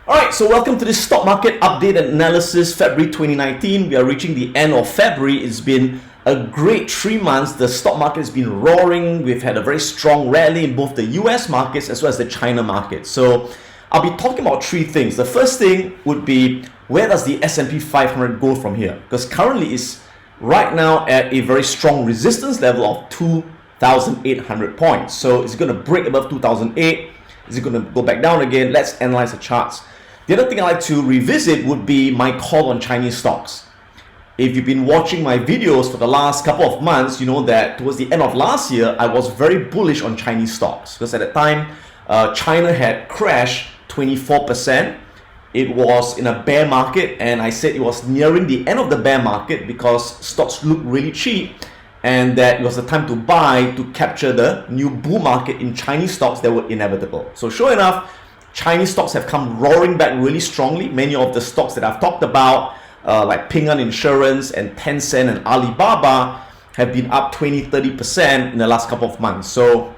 Alright, so welcome to this stock market update and analysis, February 2019. We are reaching the end of February. It's been a great 3 months. The stock market has been roaring. We've had a very strong rally in both the US markets as well as the China market. So I'll be talking about three things. The first thing would be, where does the S&P 500 go from here? Because currently it's right now at a very strong resistance level of 2,800 points. So it's going to break above 2,008. Is it going to go back down again? Let's analyze the charts. The other thing I like to revisit would be my call on Chinese stocks. If you've been watching my videos for the last couple of months, you know that towards the end of last year, I was very bullish on Chinese stocks because at the time, China had crashed 24%. It was in a bear market, and I said it was nearing the end of the bear market because stocks looked really cheap, and that it was the time to buy to capture the new bull market in Chinese stocks that were inevitable. So sure enough, Chinese stocks have come roaring back really strongly. Many of the stocks that I've talked about, like Piranha Insurance and Tencent and Alibaba, have been up 20-30% in the last couple of months. So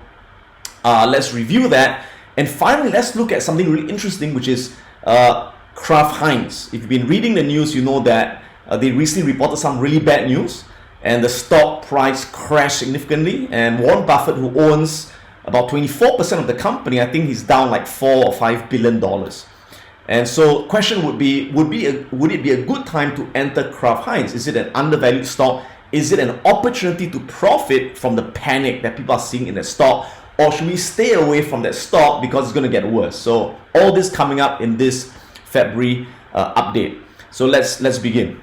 let's review that. And finally, let's look at something really interesting, which is Kraft Heinz. If you've been reading the news, you know that they recently reported some really bad news, and the stock price crashed significantly. And Warren Buffett, who owns about 24% of the company, I think he's down like $4 or $5 billion. And so question would be, would it be a good time to enter Kraft Heinz? Is it an undervalued stock? Is it an opportunity to profit from the panic that people are seeing in the stock? Or should we stay away from that stock because it's going to get worse? So all this coming up in this February update. So let's begin.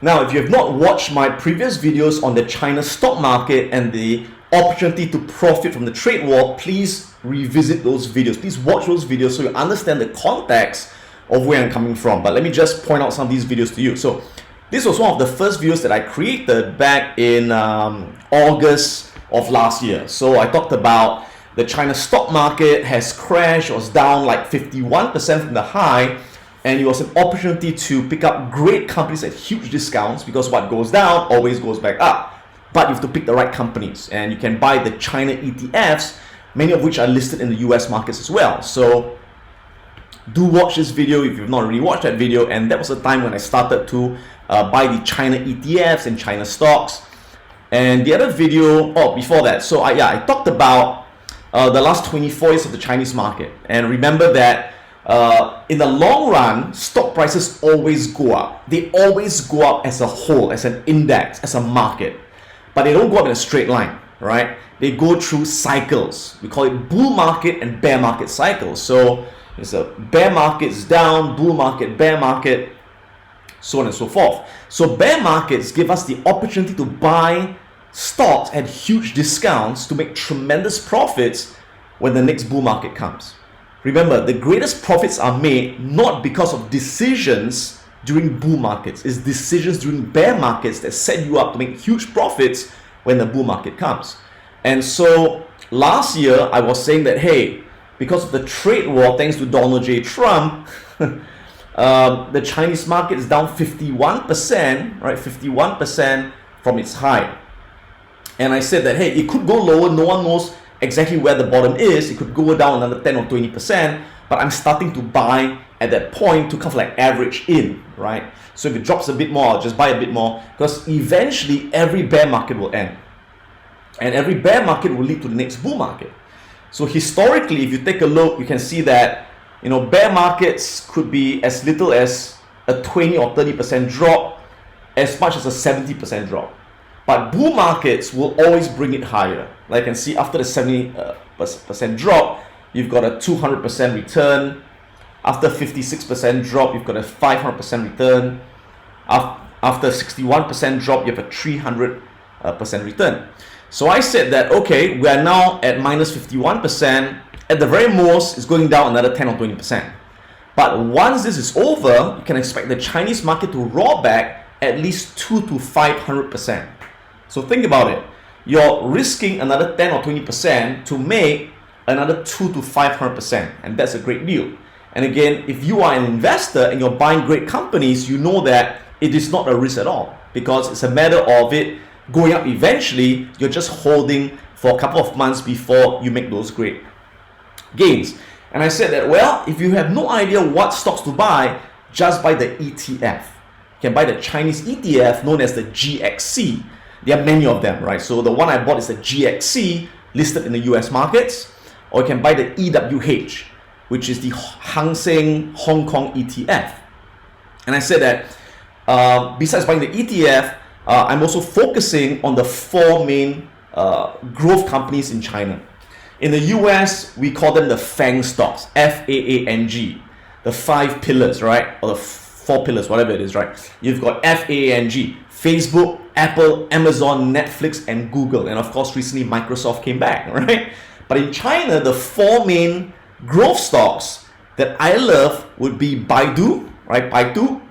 Now, if you have not watched my previous videos on the China stock market and the opportunity to profit from the trade war, please revisit those videos. Please watch those videos so you understand the context of where I'm coming from. But let me just point out some of these videos to you. So this was one of the first videos that I created back in August of last year. So I talked about the China stock market has crashed, was down like 51% from the high, and it was an opportunity to pick up great companies at huge discounts because what goes down always goes back up. But you have to pick the right companies, and you can buy the China ETFs, many of which are listed in the US markets as well. So do watch this video if you've not already watched that video. And that was the time when I started to buy the China ETFs and China stocks. And the other video, before that, so I talked about the last 24 years of the Chinese market. And remember that in the long run, stock prices always go up. They always go up as a whole, as an index, as a market. But they don't go up in a straight line, right? They go through cycles. We call it bull market and bear market cycles. So it's a bear market is down, bull market, bear market, so on and so forth. So bear markets give us the opportunity to buy stocks at huge discounts to make tremendous profits when the next bull market comes. Remember, the greatest profits are made not because of decisions during bull markets. It's decisions during bear markets that set you up to make huge profits when the bull market comes. And so last year I was saying that, hey, because of the trade war, thanks to Donald J. Trump, the Chinese market is down 51%, right? 51% from its high. And I said that, hey, it could go lower. No one knows exactly where the bottom is. It could go down another 10 or 20%, but I'm starting to buy at that point to kind of like average in, right? So if it drops a bit more, I'll just buy a bit more, because eventually every bear market will end. And every bear market will lead to the next bull market. So historically, if you take a look, you can see that, you know, bear markets could be as little as a 20 or 30% drop, as much as a 70% drop. But bull markets will always bring it higher. Like you can see, after the 70% drop, you've got a 200% return. After 56% drop, you've got a 500% return. After 61% drop, you have a 300% return. So I said that, okay, we are now at minus 51%. At the very most, it's going down another 10 or 20%. But once this is over, you can expect the Chinese market to roar back at least 200 to 500%. So think about it. You're risking another 10 or 20% to make another 200 to 500%. And that's a great deal. And again, if you are an investor and you're buying great companies, you know that it is not a risk at all, because it's a matter of it going up eventually. You're just holding for a couple of months before you make those great gains. And I said that, well, if you have no idea what stocks to buy, just buy the ETF. You can buy the Chinese ETF known as the GXC. There are many of them, right? So the one I bought is the GXC listed in the US markets, or you can buy the EWH, which is the Hang Seng Hong Kong ETF. And I said that besides buying the ETF, I'm also focusing on the 4 main growth companies in China. In the US, we call them the FANG stocks, FAANG, the 5 pillars, right? Or the 4 pillars, whatever it is, right? You've got FAANG, Facebook, Apple, Amazon, Netflix, and Google. And of course, recently Microsoft came back, right? But in China, the 4 main growth stocks that I love would be Baidu, right? Baidu,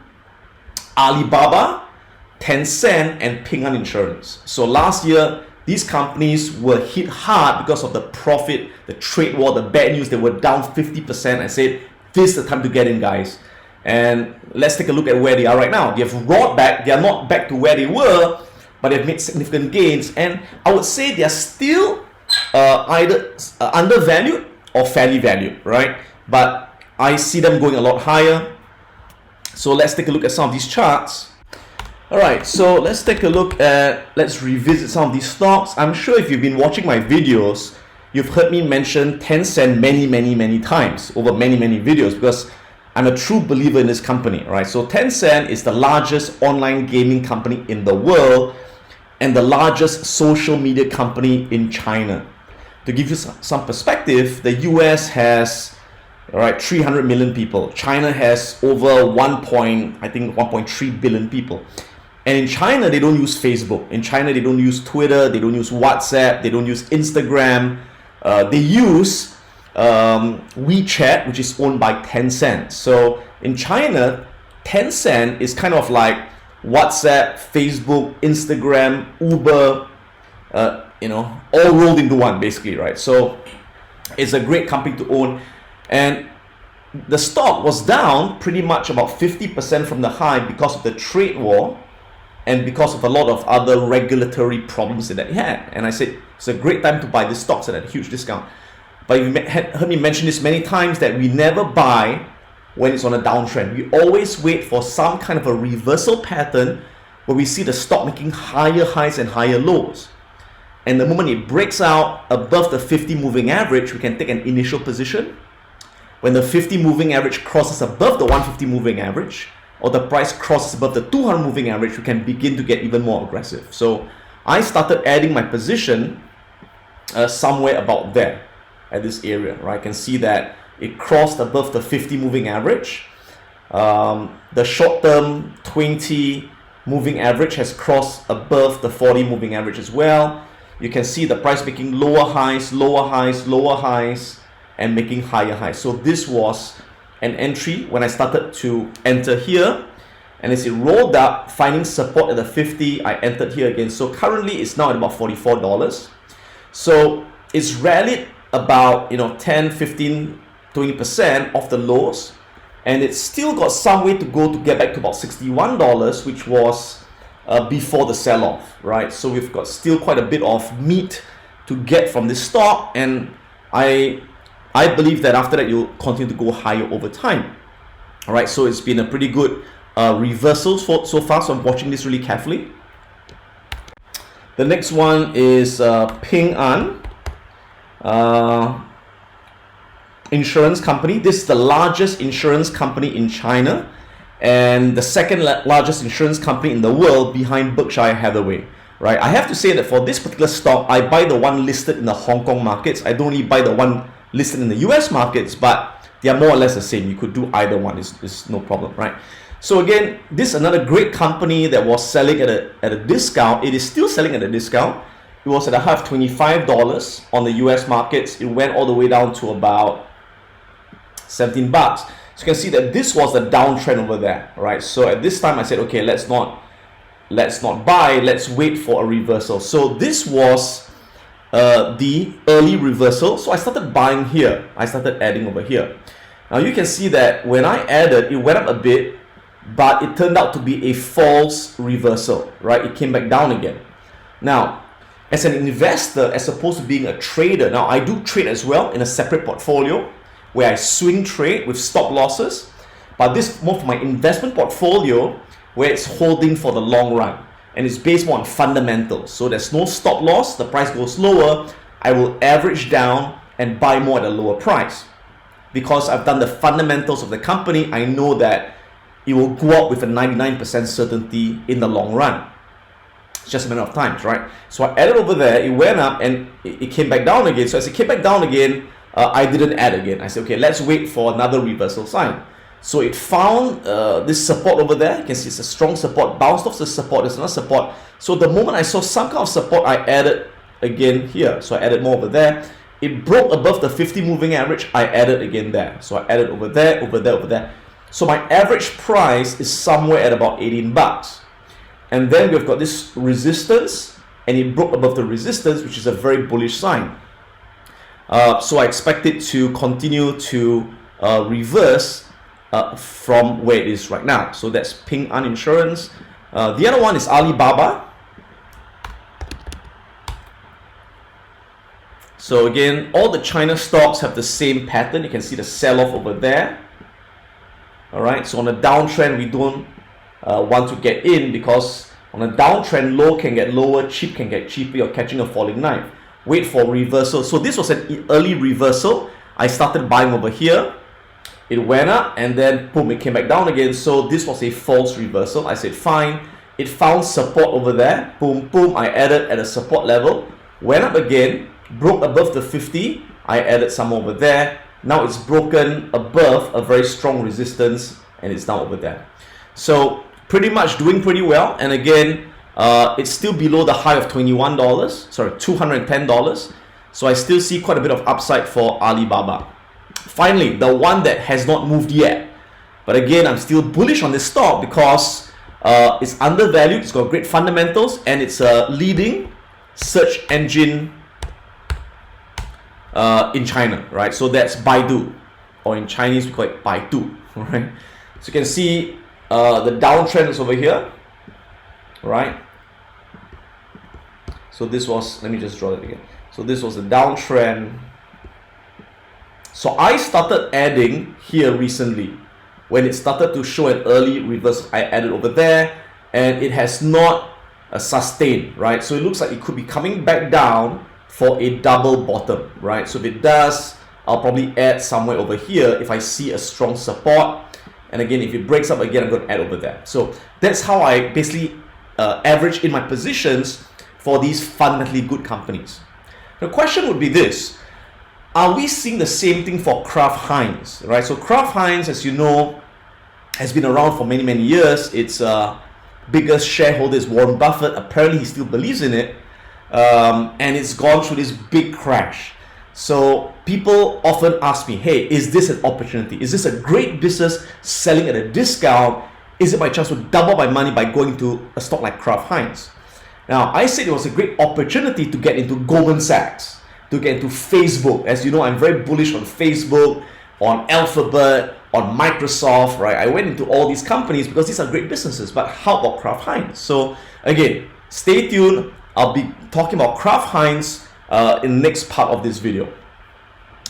Alibaba, Tencent, and Ping An Insurance. So last year, these companies were hit hard because of the profit, the trade war, the bad news. They were down 50%. I said, this is the time to get in, guys. And let's take a look at where they are right now. They have roared back. They are not back to where they were, but they've made significant gains. And I would say they are still either undervalued or fairly valued, right? But I see them going a lot higher. So let's take a look at some of these charts. All right, so let's take a look at, let's revisit some of these stocks. I'm sure if you've been watching my videos, you've heard me mention Tencent many times over many videos, because I'm a true believer in this company, right? So Tencent is the largest online gaming company in the world and the largest social media company in China. To give you some perspective, the US has 300 million people. China has over 1.3 billion people. And in China, they don't use Facebook. In China, they don't use Twitter. They don't use WhatsApp. They don't use Instagram. They use WeChat, which is owned by Tencent. So in China, Tencent is kind of like WhatsApp, Facebook, Instagram, Uber, all rolled into one, basically, right? So it's a great company to own. And the stock was down pretty much about 50% from the high because of the trade war and because of a lot of other regulatory problems that it had. And I said, it's a great time to buy these stocks at a huge discount. But you heard me mention this many times, that we never buy when it's on a downtrend. We always wait for some kind of a reversal pattern where we see the stock making higher highs and higher lows. And the moment it breaks out above the 50 moving average, we can take an initial position. When the 50 moving average crosses above the 150 moving average, or the price crosses above the 200 moving average, we can begin to get even more aggressive. So I started adding my position somewhere about there, at this area, right? I can see that it crossed above the 50 moving average. The short-term 20 moving average has crossed above the 40 moving average as well. You can see the price making lower highs, and making higher highs. So this was an entry when I started to enter here, and as it rolled up, finding support at the 50, I entered here again. So currently it's now at about $44. So it's rallied about 10, 15, 20% off the lows, and it's still got some way to go to get back to about $61, which was before the sell-off, right? So we've got still quite a bit of meat to get from this stock, and I believe that after that you'll continue to go higher over time. All right, so it's been a pretty good reversal so far, so I'm watching this really carefully. The next one is Ping An insurance company. This is the largest insurance company in China and the second largest insurance company in the world behind Berkshire Hathaway. Right, I have to say that for this particular stock, I buy the one listed in the Hong Kong markets. I don't really buy the one listed in the US markets, but they are more or less the same. You could do either one, it's no problem, right? So again, this is another great company that was selling at a discount. It is still selling at a discount. It was at a high of $25 on the US markets. It went all the way down to about $17. So you can see that this was the downtrend over there, right? So at this time I said, okay, let's not buy, let's wait for a reversal. So this was the early reversal. So I started buying here. I started adding over here. Now you can see that when I added, it went up a bit, but it turned out to be a false reversal, right? It came back down again. Now, as an investor, as opposed to being a trader, now I do trade as well in a separate portfolio where I swing trade with stop losses, but this more for my investment portfolio where it's holding for the long run and it's based more on fundamentals. So there's no stop loss, the price goes lower, I will average down and buy more at a lower price. Because I've done the fundamentals of the company, I know that it will go up with a 99% certainty in the long run. It's just a matter of time, right? So I added over there, it went up and it came back down again. So as it came back down again, I didn't add again. I said, okay, let's wait for another reversal sign. So it found this support over there. You can see it's a strong support, bounced off the support, there's another support. So the moment I saw some kind of support, I added again here. So I added more over there. It broke above the 50 moving average, I added again there. So I added over there, over there, over there. So my average price is somewhere at about 18 bucks. And then we've got this resistance, and it broke above the resistance, which is a very bullish sign. So I expect it to continue to reverse from where it is right now. So that's Ping An Insurance. The other one is Alibaba. So again, all the China stocks have the same pattern. You can see the sell-off over there. All right, so on a downtrend, we don't want to get in, because on a downtrend, low can get lower, cheap can get cheaper. You're catching a falling knife. Wait for reversal. So this was an early reversal. I started buying over here. It went up and then boom, it came back down again. So this was a false reversal. I said fine. It found support over there. Boom, boom. I added at a support level. Went up again. Broke above the 50. I added some over there. Now it's broken above a very strong resistance and it's now over there. So pretty much doing pretty well. And again, it's still below the high of $210. So I still see quite a bit of upside for Alibaba. Finally, the one that has not moved yet. But again, I'm still bullish on this stock because it's undervalued, it's got great fundamentals, and it's a leading search engine in China, right? So that's Baidu, or in Chinese we call it Baidu, right? So you can see the downtrend is over here, right? So this was, let me just draw it again. So this was the downtrend. So I started adding here recently. When it started to show an early reverse, I added over there, and it has not sustained, right? So it looks like it could be coming back down for a double bottom, right? So if it does, I'll probably add somewhere over here if I see a strong support. And again, if it breaks up again, I'm going to add over there. So that's how I basically average in my positions for these fundamentally good companies. The question would be this: are we seeing the same thing for Kraft Heinz, right? So Kraft Heinz, as you know, has been around for many, many years. Its biggest shareholder is Warren Buffett. Apparently, he still believes in it. And it's gone through this big crash. So people often ask me, hey, is this an opportunity? Is this a great business selling at a discount? Is it my chance to double my money by going to a stock like Kraft Heinz? Now, I said it was a great opportunity to get into Goldman Sachs, to get into Facebook. As you know, I'm very bullish on Facebook, on Alphabet, on Microsoft, right? I went into all these companies because these are great businesses. But how about Kraft Heinz? So again, stay tuned. I'll be talking about Kraft Heinz in the next part of this video.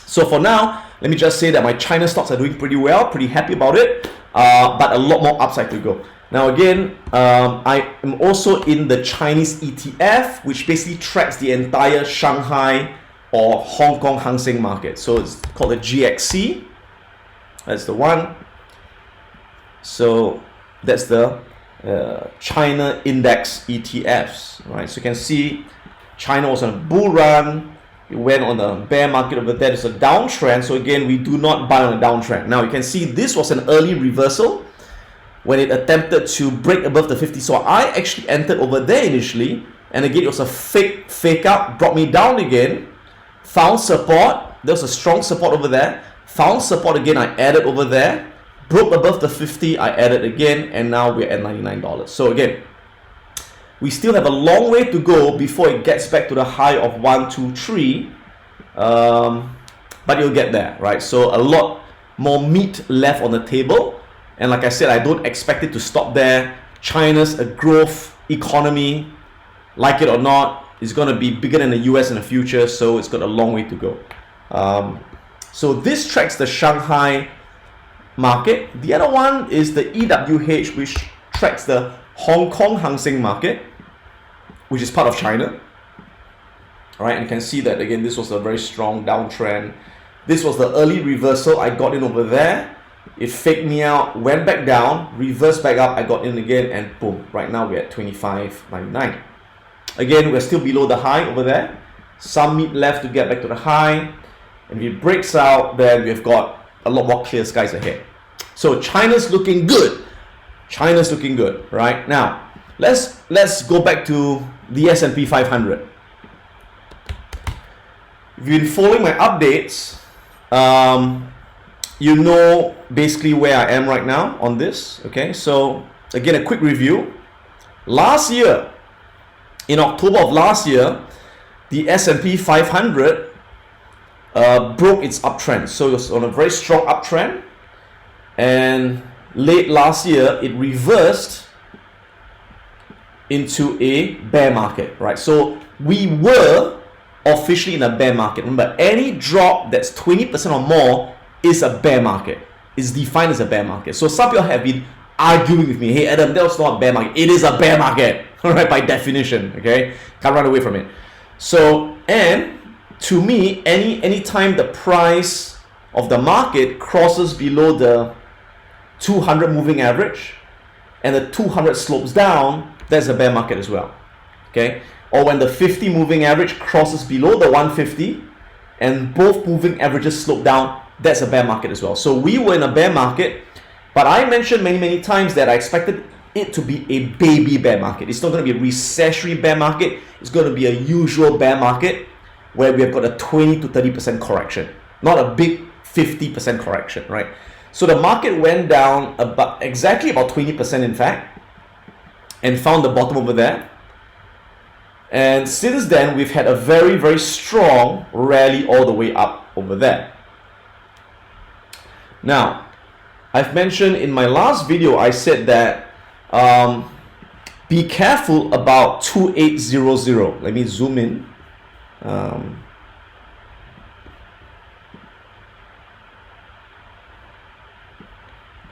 So for now, let me just say that my China stocks are doing pretty well, pretty happy about it, but a lot more upside to go. Now again, I am also in the Chinese ETF, which basically tracks the entire Shanghai or Hong Kong Hang Seng market. So it's called the GXC. That's the one. So that's the China index ETFs, right? So you can see China was on a bull run. It went on a bear market over there. There's a downtrend. So again, we do not buy on a downtrend. Now you can see this was an early reversal when it attempted to break above the 50. So I actually entered over there initially, and again it was a fake out, brought me down again, found support. There was a strong support over there, found support again, I added over there, broke above the 50, I added again, and now we're at $99. So again, we still have a long way to go before it gets back to the high of 1, 2, 3, but you'll get there, right? So a lot more meat left on the table. And like I said, I don't expect it to stop there. China's a growth economy, like it or not, is going to be bigger than the US in the future, so it's got a long way to go. So this tracks the Shanghai market. The other one is the EWH, which tracks the Hong Kong Hang Seng market, which is part of China. All right, and you can see that again, this was a very strong downtrend. This was the early reversal. I got in over there. It faked me out, went back down, reversed back up. I got in again, and boom, right now we're at 25.99. Again, we're still below the high over there. Some meat left to get back to the high. And if it breaks out, then we've got a lot more clear skies ahead. So China's looking good. China's looking good, right? Now, let's go back to the S&P 500. If you've been following my updates, you know basically where I am right now on this. Okay, so again, a quick review. Last year, in October of last year, the S&P 500 broke its uptrend. So it was on a very strong uptrend, and late last year it reversed into a bear market, right? So we were officially in a bear market. Remember, any drop that's 20% or more is a bear market. It's defined as a bear market. So some people have been arguing with me, hey Adam, that was not a bear market. It is a bear market, all right, by definition, okay? Can't run away from it. So, and to me, any time the price of the market crosses below the 200 moving average and the 200 slopes down, that's a bear market as well, okay? Or when the 50 moving average crosses below the 150 and both moving averages slope down, that's a bear market as well. So we were in a bear market, but I mentioned many times that I expected it to be a baby bear market. It's not going to be a recessionary bear market. It's going to be a usual bear market where we have got a 20 to 30% correction, not a big 50% correction, right? So the market went down exactly about 20% in fact, and found the bottom over there. And since then, we've had a very strong rally all the way up over there. Now, I've mentioned in my last video, I said that be careful about 2800. Let me zoom in.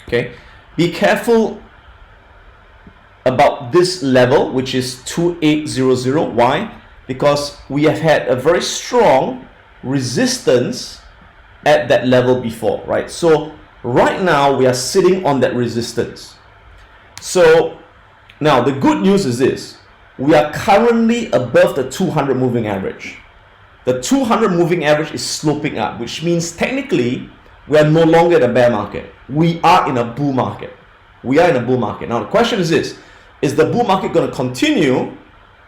Okay, be careful about this level, which is 2800. Why? Because we have had a very strong resistance at that level before, right? So right now we are sitting on that resistance. So now the good news is this: we are currently above the 200 moving average. The 200 moving average is sloping up, which means technically we are no longer in a bear market. We are in a bull market. We are in a bull market. Now the question is this: is the bull market going to continue,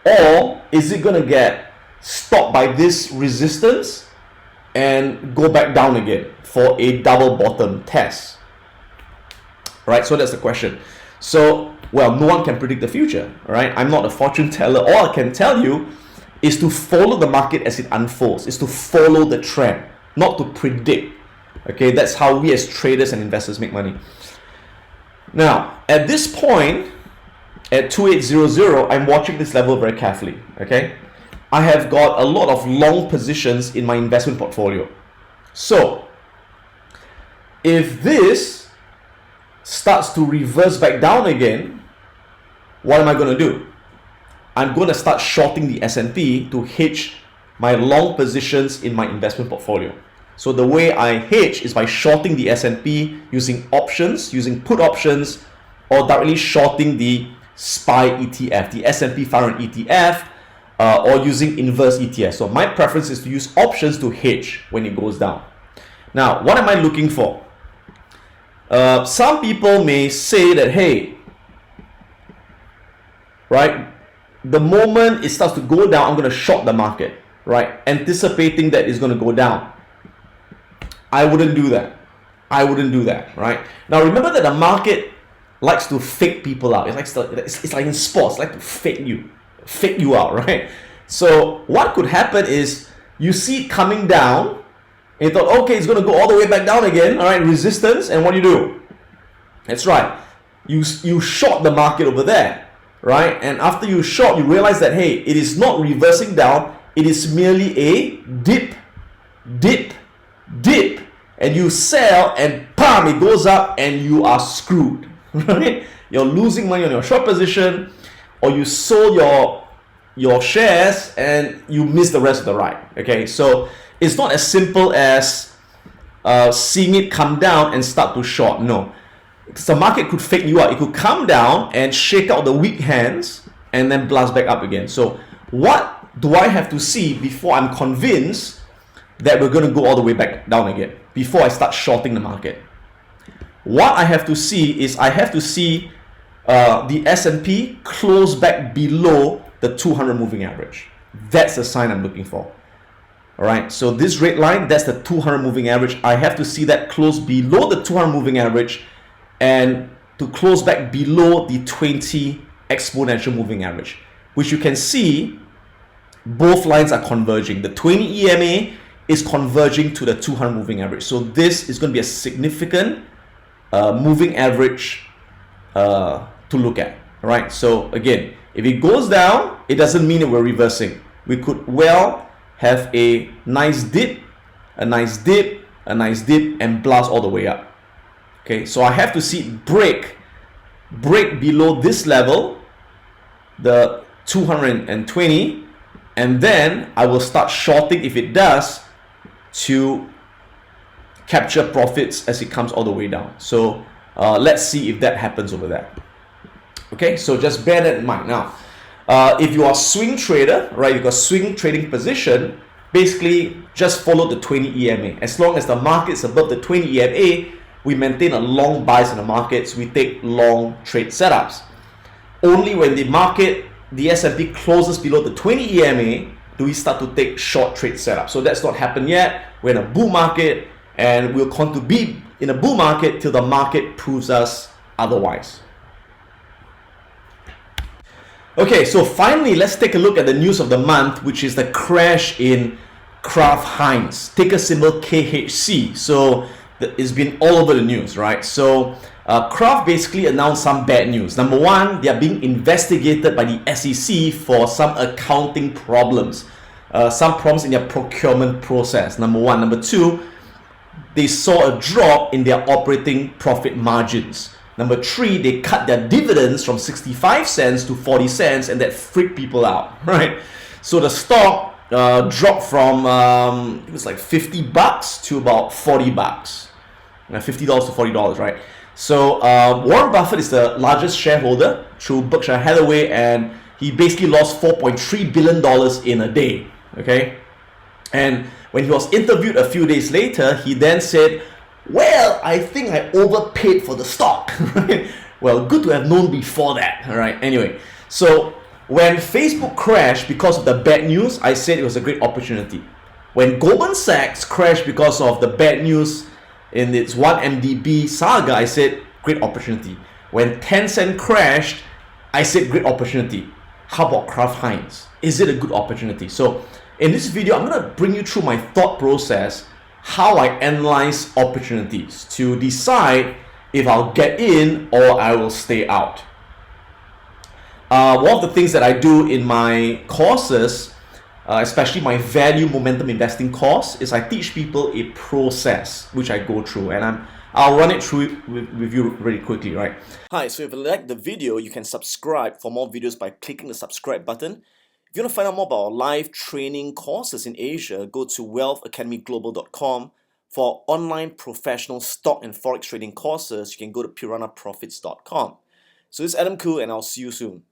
or is it going to get stopped by this resistance and go back down again for a double bottom test? Right, so that's the question. So, well, no one can predict the future, right? I'm not a fortune teller. All I can tell you is to follow the market as it unfolds, is to follow the trend, not to predict. Okay, that's how we as traders and investors make money. Now, at this point, at 2800, I'm watching this level very carefully, okay? I have got a lot of long positions in my investment portfolio. So, if this starts to reverse back down again, what am I going to do? I'm going to start shorting the S&P to hedge my long positions in my investment portfolio. So the way I hedge is by shorting the S&P using options, using put options, or directly shorting the SPY ETF, the S&P 500 ETF, or using inverse ETF. So my preference is to use options to hedge when it goes down. Now, what am I looking for? Some people may say that, hey, right, the moment it starts to go down, I'm going to short the market, right, anticipating that it's going to go down. I wouldn't do that. I wouldn't do that, right? Now, remember that the market likes to fake people out. It's like in sports, like to fake you out, right? So what could happen is you see it coming down, and you thought, okay, it's going to go all the way back down again, all right, resistance, and what do? That's right. You short the market over there, right? And after you short, you realize that, hey, it is not reversing down. It is merely a dip, and you sell and bam, it goes up and you are screwed, right? You're losing money on your short position, or you sold your shares and you miss the rest of the ride. Okay, so it's not as simple as seeing it come down and start to short. No, the market could fake you out. It could come down and shake out the weak hands and then blast back up again. So what do I have to see before I'm convinced that we're going to go all the way back down again, before I start shorting the market? What I have to see is I have to see the S&P close back below the 200 moving average. That's the sign I'm looking for. All right, so this red line, that's the 200 moving average. I have to see that close below the 200 moving average and to close back below the 20 exponential moving average, which you can see both lines are converging. The 20 EMA is converging to the 200 moving average. So this is going to be a significant moving average to look at. All right, so again, if it goes down, it doesn't mean that we're reversing. We could well have a nice dip, a nice dip, a nice dip, and blast all the way up. Okay, so I have to see it break below this level, the 220, and then I will start shorting if it does, to capture profits as it comes all the way down. So let's see if that happens over there. Okay, so just bear that in mind. Now, if you are a swing trader, right, you've got swing trading position, basically just follow the 20 EMA. As long as the market is above the 20 EMA, we maintain a long bias in the markets. We take long trade setups. Only when the market, the S&P closes below the 20 EMA, do we start to take short trade setups. So that's not happened yet. We're in a bull market, and we'll continue to be in a bull market till the market proves us otherwise. Okay, so finally, let's take a look at the news of the month, which is the crash in Kraft Heinz, ticker symbol KHC. So it's been all over the news, right? So Kraft basically announced some bad news. Number one, they are being investigated by the SEC for some accounting problems, some problems in their procurement process. Number one. Number two, they saw a drop in their operating profit margins. Number three, they cut their dividends from 65 cents to 40 cents, and that freaked people out, right? So the stock dropped from it was like $50 to about $40, $50 to $40, right? So Warren Buffett is the largest shareholder through Berkshire Hathaway, and he basically lost $4.3 billion in a day, okay? And when he was interviewed a few days later, he then said, well, I think I overpaid for the stock. Well, good to have known before that. All right. Anyway, so when Facebook crashed because of the bad news, I said it was a great opportunity. When Goldman Sachs crashed because of the bad news in its 1MDB saga, I said great opportunity. When Tencent crashed, I said great opportunity. How about Kraft Heinz? Is it a good opportunity? So in this video, I'm going to bring you through my thought process, how I analyze opportunities to decide if I'll get in or I will stay out. One of the things that I do in my courses, especially my value momentum investing course, is I teach people a process which I go through, and I'll run it through with you really quickly, right? Hi, so if you like the video, you can subscribe for more videos by clicking the subscribe button. If you want to find out more about our live training courses in Asia, go to wealthacademyglobal.com. For online professional stock and forex trading courses, you can go to piranhaprofits.com. So this is Adam Khoo, and I'll see you soon.